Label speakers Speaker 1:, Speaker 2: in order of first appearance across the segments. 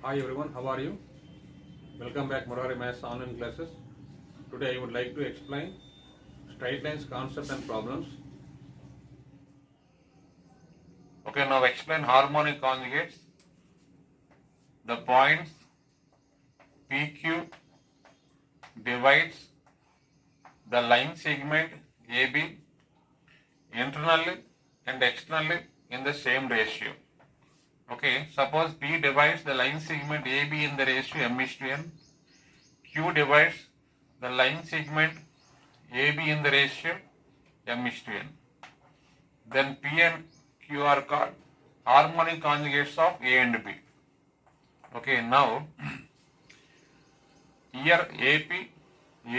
Speaker 1: Hi everyone, how are you? Welcome back Murari Maths online classes. Today I would like to explain straight lines concept and problems. Okay, now explain harmonic conjugates. The points PQ divides the line segment AB internally and externally in the same ratio. Okay, suppose P divides the line segment AB in the ratio m:1. Q divides the line segment AB in the ratio m:1. Then P and Q are called harmonic conjugates of A and B. Okay, now here AP,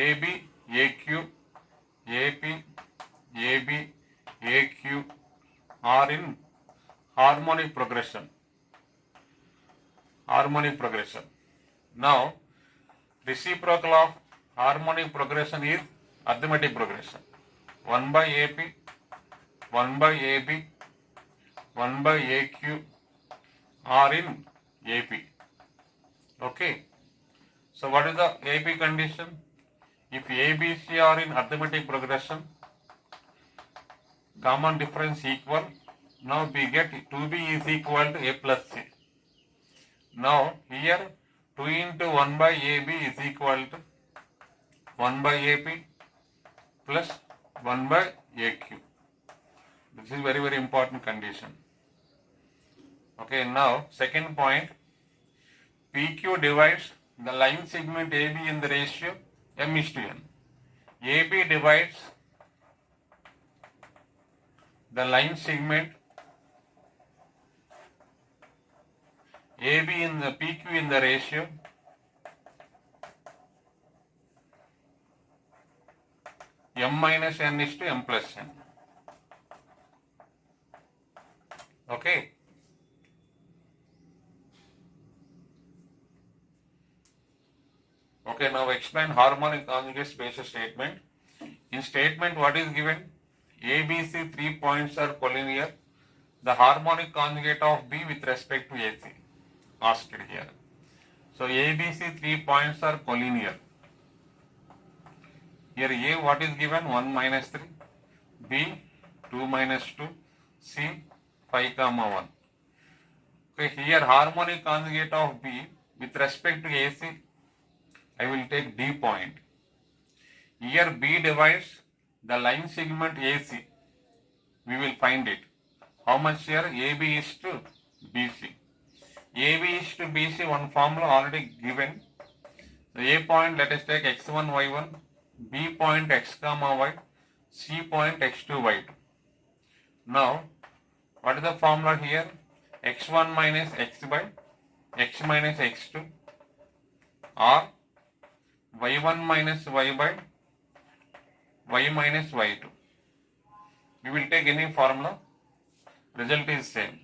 Speaker 1: AB, AQ, AP, AB, AQ are in harmonic progression. Harmonic progression. Now, reciprocal of harmonic progression is arithmetic progression. 1 by AP, 1 by AB, 1 by AQ are in AP. Okay. So what is the AP condition? If ABC are in arithmetic progression, common difference equal. Now we get 2B is equal to A plus C. Now here 2 into 1 by AB is equal to 1 by AP plus 1 by AQ. This is very important condition. Okay, now second point, PQ divides the line segment AB in the ratio m:1. AB divides the line segment AB in the PQ in the ratio m minus n is to m plus n. Okay. Okay, now explain harmonic conjugate spacer statement. In statement, what is given? ABC 3 points are collinear. The harmonic conjugate of B with respect to AC asked here. So ABC 3 points are collinear. Here A what is given? 1 minus 3, B 2 minus 2, C 5 comma 1. Okay, here harmonic conjugate of B with respect to AC, I will take D point. Here B divides the line segment AC. We will find it. How much here? AB is to BC. AB is to BC, one formula already given. So A point, let us take x1, y1, B point x comma y, C point x2, y2. Now, what is the formula here? x1 minus x by x minus x2 or y1 minus y by y minus y2. We will take any formula, result is same.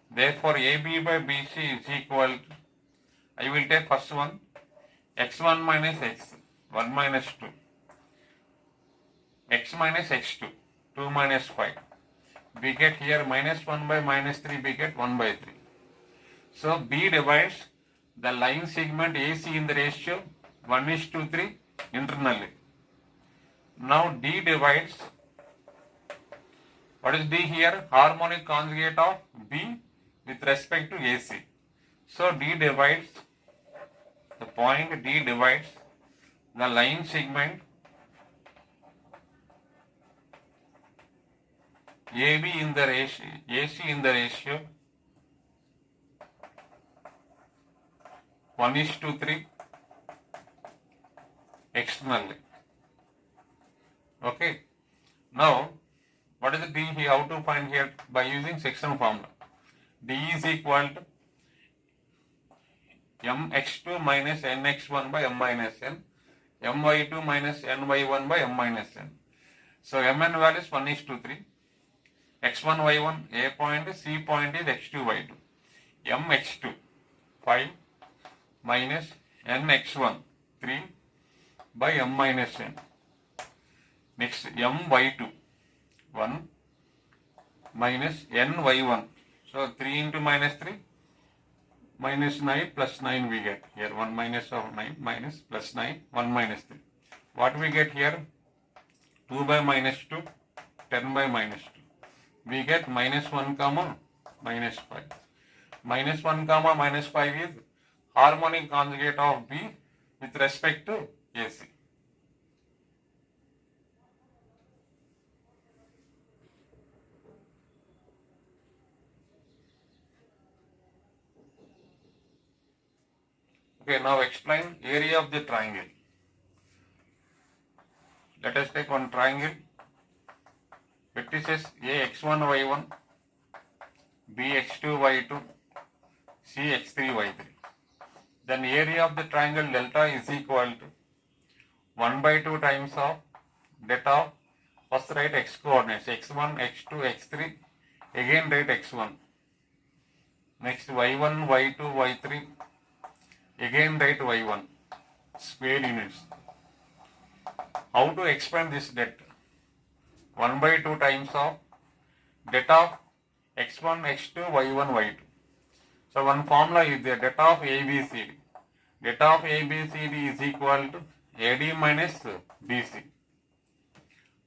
Speaker 1: Therefore, AB by BC is equal to, I will take first one, x1 minus x, 1 minus 2, x minus x2, 2 minus 5. We get here minus 1 by minus 3, we get 1 by 3. So, B divides the line segment AC in the ratio 1:3 internally. Now D divides, what is D here? Harmonic conjugate of B with respect to AC. So D divides, the point D divides the line segment AB in the ratio, AC in the ratio 1:3 externally. Okay. Now, what is the D here? How to find here? By using section formula. D is equal to mx2 minus nx1 by m minus n, my2 minus ny1 by m minus n. So, mn value is 1:3. x1, y1, A point, C point is x2, y2. mx2, 5 minus nx1, 3 by m minus n. Next, my2, 1 minus ny1. So, 3 into minus 3, minus 9 plus 9 we get here. 1 minus of 9 minus plus 9, 1 minus 3. What we get here? 2 by minus 2, 10 by minus 2. We get minus 1 comma minus 5. Minus 1 comma minus 5 is harmonic conjugate of B with respect to AC. Okay, now explain area of the triangle. Let us take one triangle. Vertices A x1 y1, B x2 y2, C x3 y3. Then area of the triangle delta is equal to 1 by 2 times of det of first write x coordinates x1, x2, x3, again write x1. Next y1, y2, y3, again write y1, square units. How to expand this det? 1 by 2 times of det of x1, x2, y1, y2. So one formula is there, det of ABCD. Det of ABCD is equal to AD minus BC.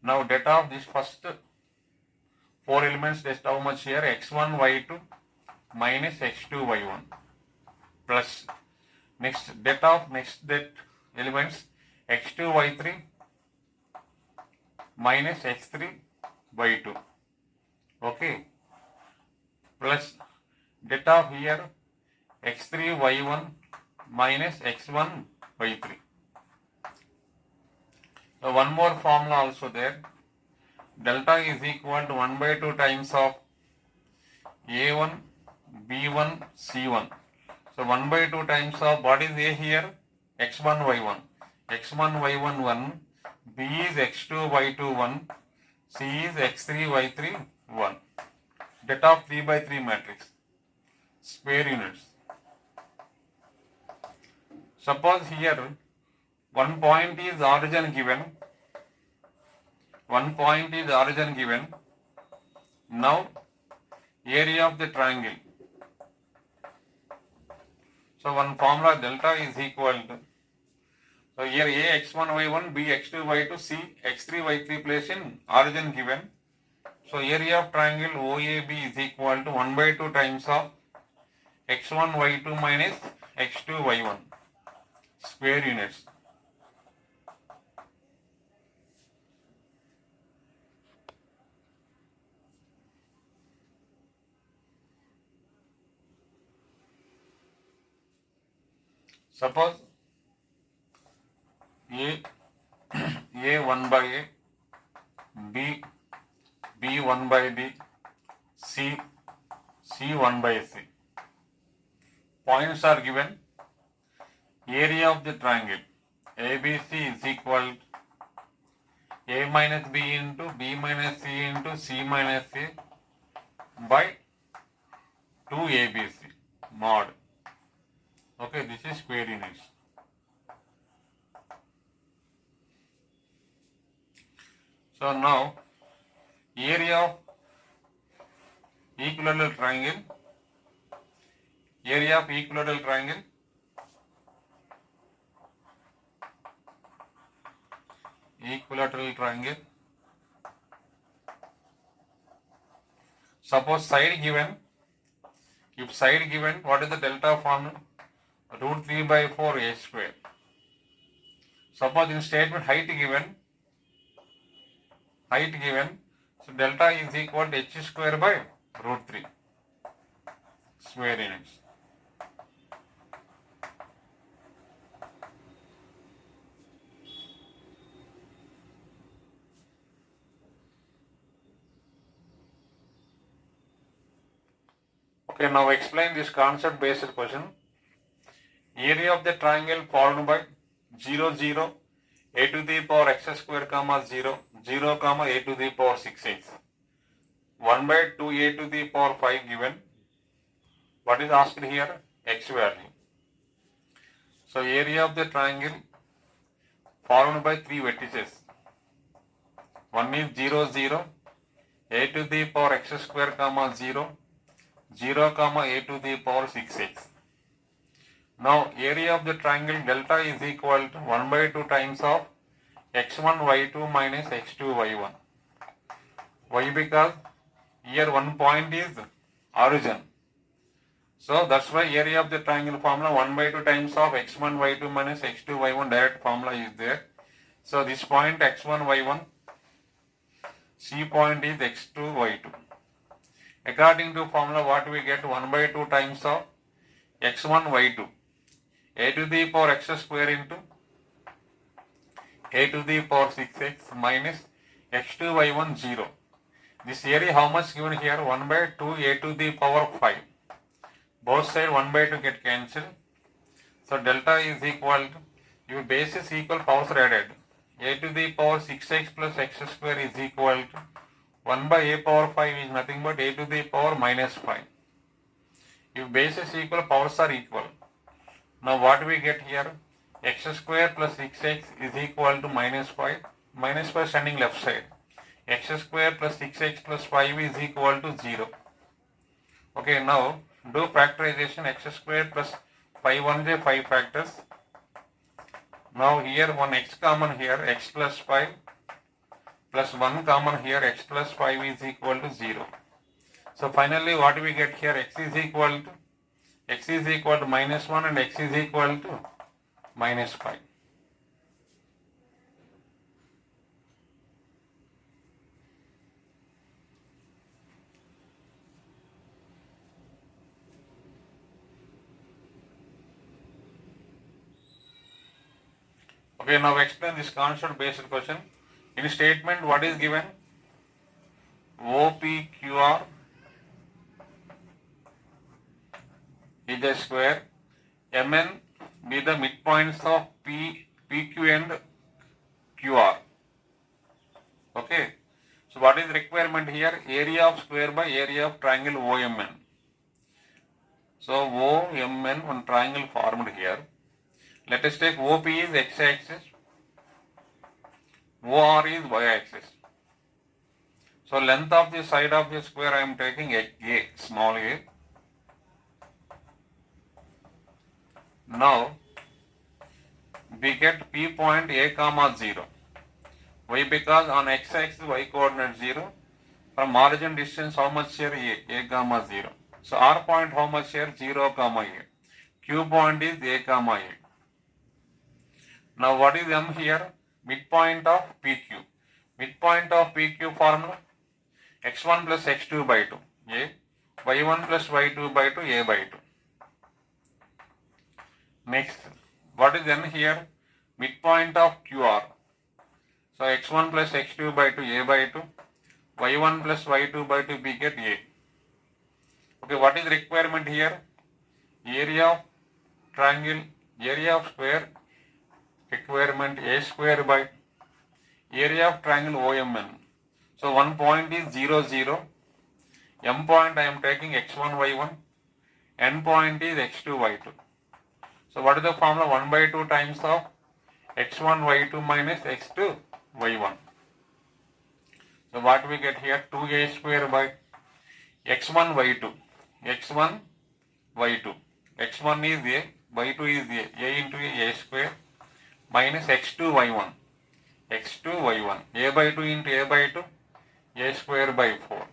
Speaker 1: Now det of this first 4 elements, just how much here? x1, y2 minus x2, y1 plus next det of next det elements x2, y3 minus x3, y2. Okay. Plus det of here x3, y1 minus x1, y3. So one more formula also there. Delta is equal to 1 by 2 times of A1, B1, C1. So 1 by 2 times of what is A here? x1, y1. x1, y1, 1. B is x2, y2, 1. C is x3, y3, 1. Det of 3 by 3 matrix. Square units. Suppose here one point is origin given. One point is origin given. Now area of the triangle. So one formula delta is equal to, so here A x1 y1, B x2 y2, C x3 y3 place in origin given. So area of triangle OAB is equal to 1 by 2 times of x1 y2 minus x2 y1 square units. Suppose A 1 by A, B 1 by B, C 1 by C. Points are given. Area of the triangle ABC is equal to A minus B into B minus C into C minus A by 2 ABC mod. Okay, this is square units. So now area of equilateral triangle, area of equilateral triangle, equilateral triangle. Suppose side given. If side given, what is the delta formula? Root 3 by 4 A square. Suppose in statement height given, so delta is equal to h square by root 3 square units. Okay, now explain this concept based question. Area of the triangle formed by 0, 0, a to the power x square comma 0, 0 comma a to the power 6x. 1 by 2 a to the power 5 given. What is asked here? X value. So area of the triangle formed by 3 vertices. One is 0, 0, a to the power x square comma 0, 0 comma a to the power 6x. Now area of the triangle delta is equal to 1 by 2 times of x1 y2 minus x2 y1. Why? Because here one point is origin. So that's why area of the triangle formula 1 by 2 times of x1 y2 minus x2 y1 direct formula is there. So this point x1 y1, C point is x2 y2. According to formula what we get 1 by 2 times of x1 y2, a to the power x square into a to the power 6x minus x2 y1 0. This area how much given here? 1 by 2 a to the power 5. Both side 1 by 2 get cancelled. So delta is equal to, your base is equal, powers are added. A to the power 6x plus x square is equal to 1 by a power 5 is nothing but a to the power minus 5. If base is equal, powers are equal. Now what we get here? X square plus 6x is equal to minus 5. Minus 5 standing left side. X square plus 6x plus 5 is equal to 0. Okay, now do factorization. X square plus 5 1j 5 factors. Now here one x common here, x plus 5 plus 1 common here, x plus 5 is equal to 0. So finally what we get here? X is equal to minus 1 and x is equal to minus 5. Okay, now explain this concept based question. In statement what is given? OPQR is a square. MN be the midpoints of PQ and QR. Okay. So what is requirement here? Area of square by area of triangle OMN. So OMN, one triangle formed here. Let us take OP is x-axis, OR is y-axis. So length of the side of the square I am taking a, small a. Now we get P point a comma 0. Why? Because on x-axis y coordinate 0. From origin distance how much here? A comma 0. So R point how much here? 0 comma a. Q point is a comma a. Now what is M here? Midpoint of PQ. Midpoint of PQ formula x1 plus x2 by 2 a, y1 plus y2 by 2 a by 2. Next, what is N here? Midpoint of QR. So x1 plus x2 by 2 a by 2, y1 plus y2 by 2 we get a. Okay, what is requirement here? Area of triangle, area of square, requirement a square by area of triangle OMN. So one point is 0 0, M point I am taking x1 y1, N point is x2 y2. So what is the formula? 1 by 2 times of x1 y2 minus x2 y1. So what we get here? 2a square by x1 y2, x1 y2, x1 is a, y2 is a into a square minus x2 y1, x2 y1, a by 2 into a by 2, a square by 4.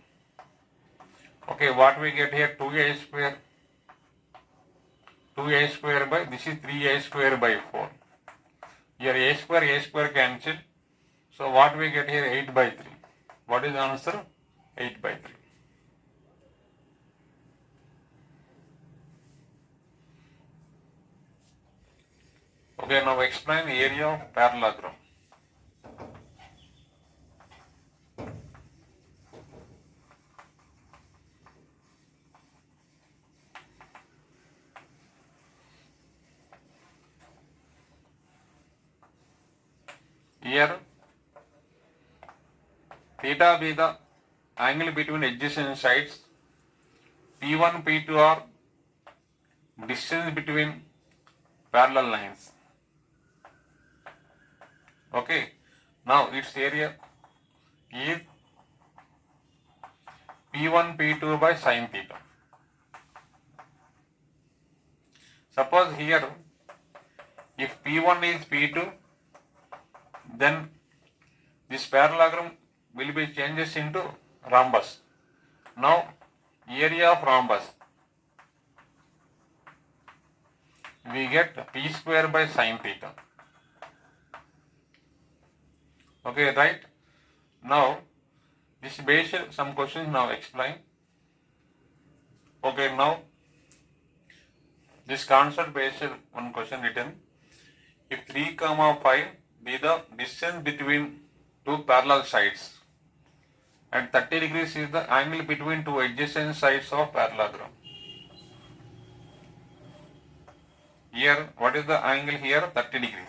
Speaker 1: Okay, what we get here? 2a square by, this is 3a square by 4. Here a square cancel. So what we get here? 8 by 3. What is the answer? 8 by 3. Okay, now explain the area of parallelogram. Here theta be the angle between adjacent sides. P1, P2 are distance between parallel lines. Okay, now its area is P1, P2 by sin theta. Suppose here, if P1 is P2, then this parallelogram will be changes into rhombus. Now, area of rhombus, we get P square by sin theta. Okay, right? Now, this based some questions now explain. Okay, now this concept based one question written. If 3, 5 be the distance between two parallel sides and 30 degrees is the angle between two adjacent sides of parallelogram. Here, what is the angle here? 30 degrees.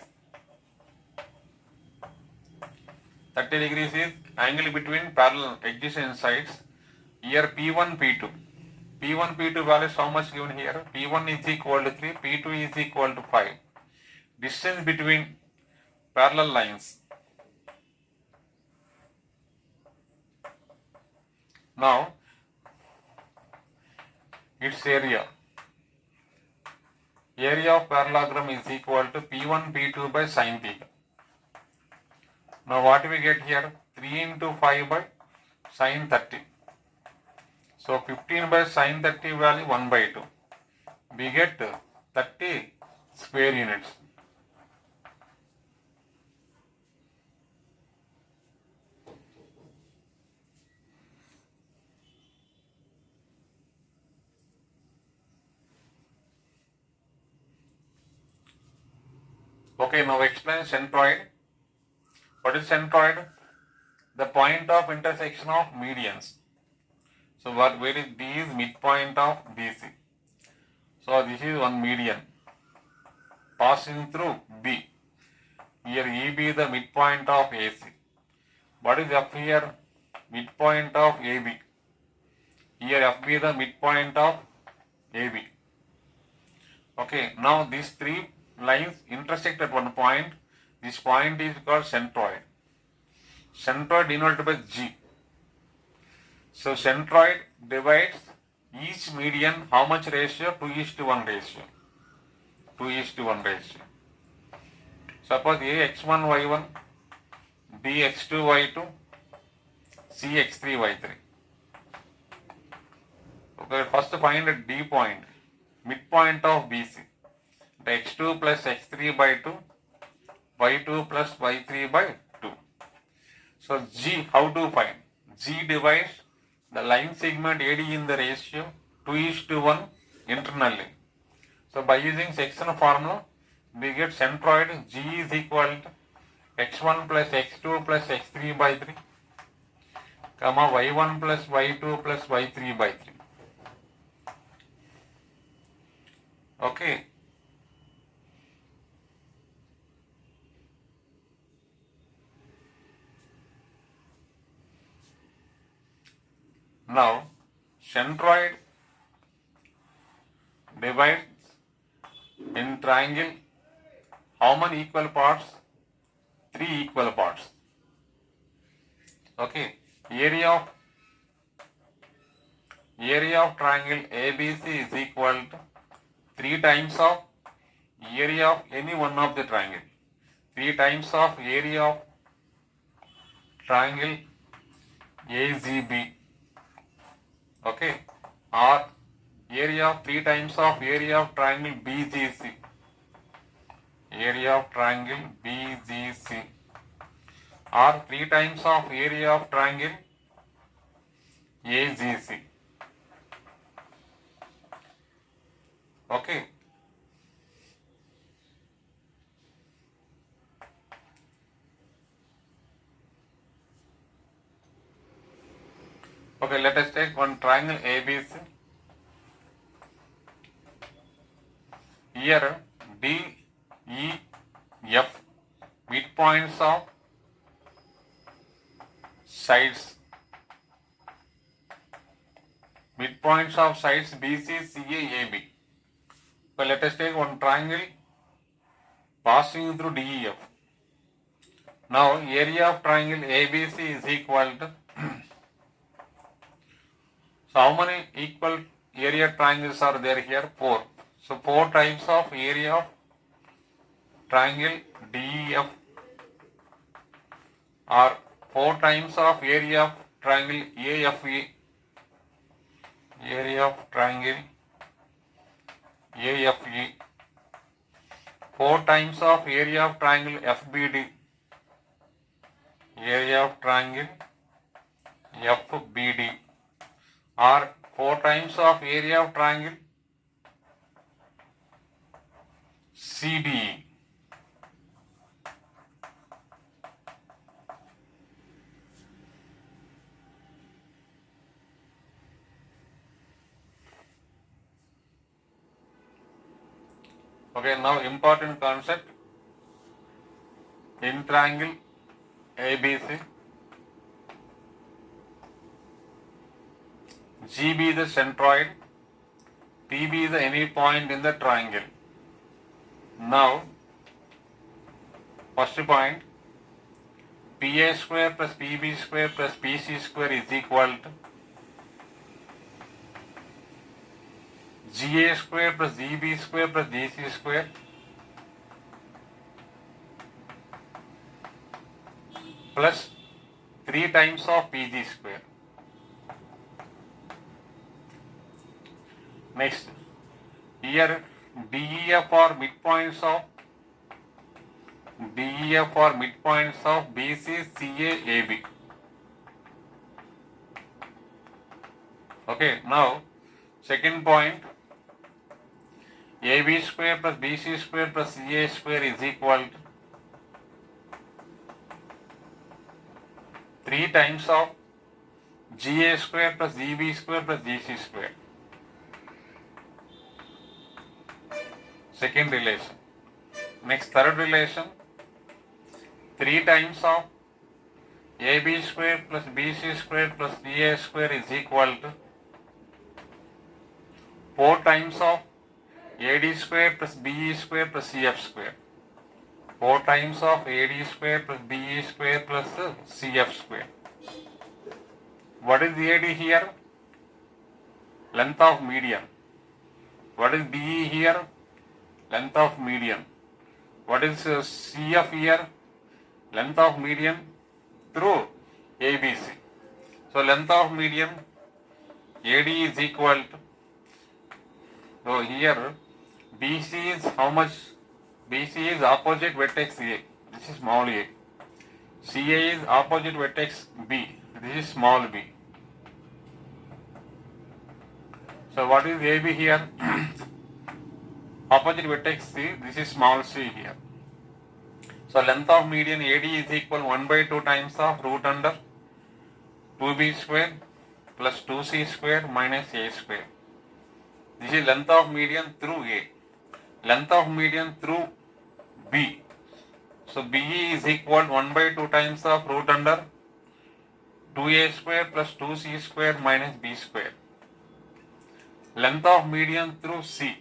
Speaker 1: 30 degrees is angle between parallel adjacent sides. Here P1, P2. P1, P2 values how much given here? P1 is equal to 3, P2 is equal to 5. Distance between parallel lines. Now, its area. Area of parallelogram is equal to P1, P2 by sin theta. Now, what we get here? 3 into 5 by sin 30. So, 15 by sin 30 value 1 by 2. We get 30 square units. Okay, now explain centroid. What is centroid? The point of intersection of medians. So where is D is midpoint of BC. So this is one median passing through B. Here EB is the midpoint of AC. What is F here? Midpoint of AB. Here FB is the midpoint of AB. Okay, now these three lines intersect at one point. This point is called centroid. Centroid denoted by G. So centroid divides each median how much ratio? 2:1 ratio. 2:1 ratio. Suppose A x1 y1, B x2 y2, C x3 y3. Okay, first find a D point, midpoint of BC. X2 plus x3 by 2, y2 plus y3 by 2. So G, how to find? G divides the line segment AD in the ratio 2:1 internally. So by using section formula, we get centroid G is equal to x1 plus x2 plus x3 by 3, comma y1 plus y2 plus y3 by 3. Okay. Now, centroid divides in triangle how many equal parts? 3 equal parts. Okay, area of triangle ABC is equal to 3 times of area of any one of the triangle. 3 times of area of triangle AZB. Okay, or area of 3 times of area of triangle BGC. Area of triangle BGC, or 3 times of area of triangle AGC. Okay. Okay, let us take one triangle ABC. Here D, E, F, midpoints of sides. Midpoints of sides BC, CA, AB. So let us take one triangle passing through DEF. Now area of triangle ABC is equal to so how many equal area triangles are there here? 4. So 4 times of area of triangle DEF are 4 times of area of triangle AFE, area of triangle AFE, 4 times of area of triangle FBD, area of triangle FBD, or 4 times of area of triangle CDE. Okay, now important concept in triangle ABC, GB the centroid, PB the any point in the triangle. Now, first point, PA square plus PB square plus PC square is equal to GA square plus GB square plus GC square plus 3 times of PG square. Next, here DEF are midpoints of BC, CA, AB. Okay, now second point, AB square plus BC square plus CA square is equal to 3 times of GA square plus GB square plus GC square. Second relation. Next, third relation, 3 times of AB square plus BC square plus CA square is equal to 4 times of AD square plus BE square plus CF square. 4 times of AD square plus BE square plus CF square. What is AD here? Length of median. What is BE here? Length of median. What is CF here? Length of median through ABC. So length of median AD is equal to, so here BC is how much? BC is opposite vertex A. This is small a. CA is opposite vertex B. This is small b. So what is AB here? Opposite vertex C. This is small c here. So length of median AD is equal 1 by 2 times of root under 2b square plus 2c square minus a square. This is length of median through A. Length of median through B. So BE is equal 1 by 2 times of root under 2a square plus 2c square minus b square. Length of median through C.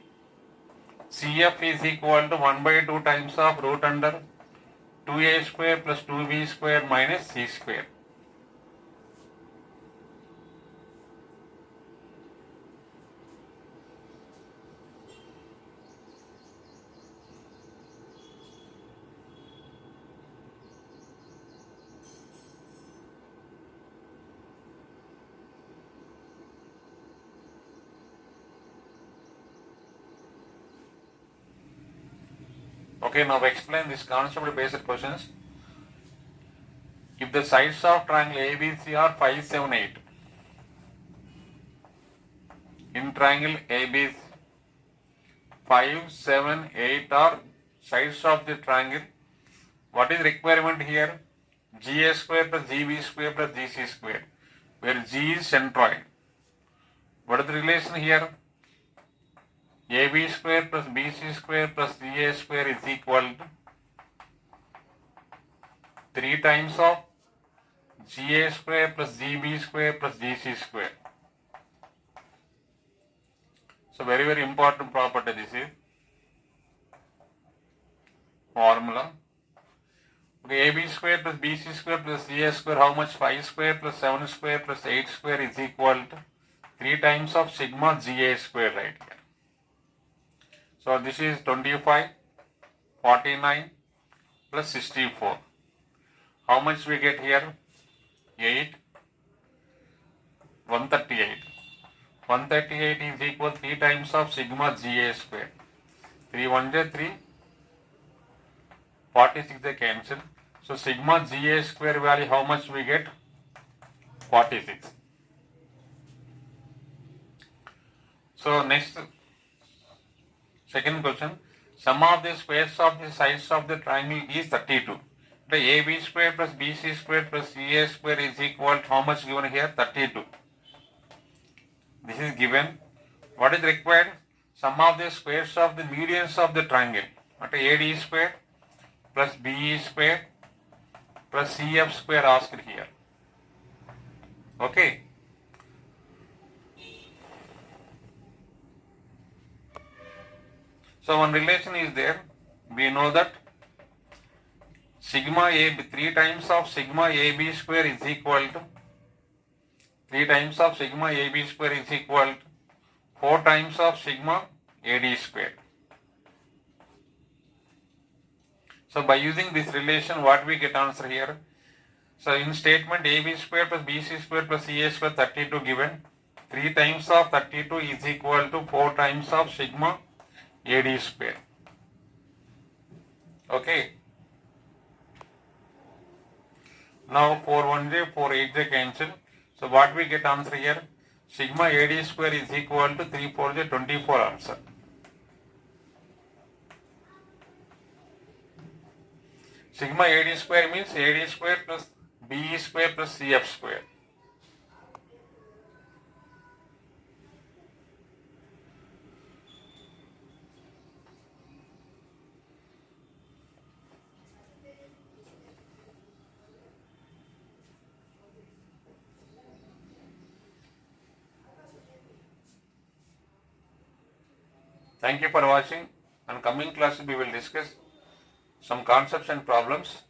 Speaker 1: CF is equal to 1 by 2 times of root under 2a square plus 2b square minus c square. Okay, now explain this concept based questions. If the sides of triangle ABC are 5, 7, 8, in triangle ABC 5, 7, 8 are sides of the triangle, what is requirement here? GA square plus GB square plus GC square, where G is centroid. What is the relation here? AB square plus BC square plus CA square is equal to 3 times of GA square plus GB square plus GC square. So very, very important property this is. Formula. Okay, AB square plus BC square plus CA square, how much? 5 square plus 7 square plus 8 square is equal to 3 times of sigma GA square right here. So this is 25, 49 plus 64. How much we get here? 8, 138. 138 is equal 3 times of sigma GA square. 3 1 is 3, 46 they cancel. So sigma GA square value, how much we get? 46. So next, second question. Sum of the squares of the sides of the triangle is 32. The AB square plus BC square plus CA square is equal to how much given here? 32. This is given. What is required? Sum of the squares of the medians of the triangle. What is AD square plus BE square plus CF square asked here. Okay. So one relation is there. We know that sigma A, 3 times of sigma AB square is equal to 3 times of sigma AB square is equal to 4 times of sigma AD square. So by using this relation, what we get answer here? So in statement AB square plus BC square plus CA square 32 given. 3 times of 32 is equal to 4 times of sigma AD square. Okay. Now 4 1 j 4 8 j cancel. So what we get answer here? Sigma AD square is equal to 3 4 j 24 answer. Sigma AD square means AD square plus BE square plus CF square. Thank you for watching, and coming class we will discuss some concepts and problems.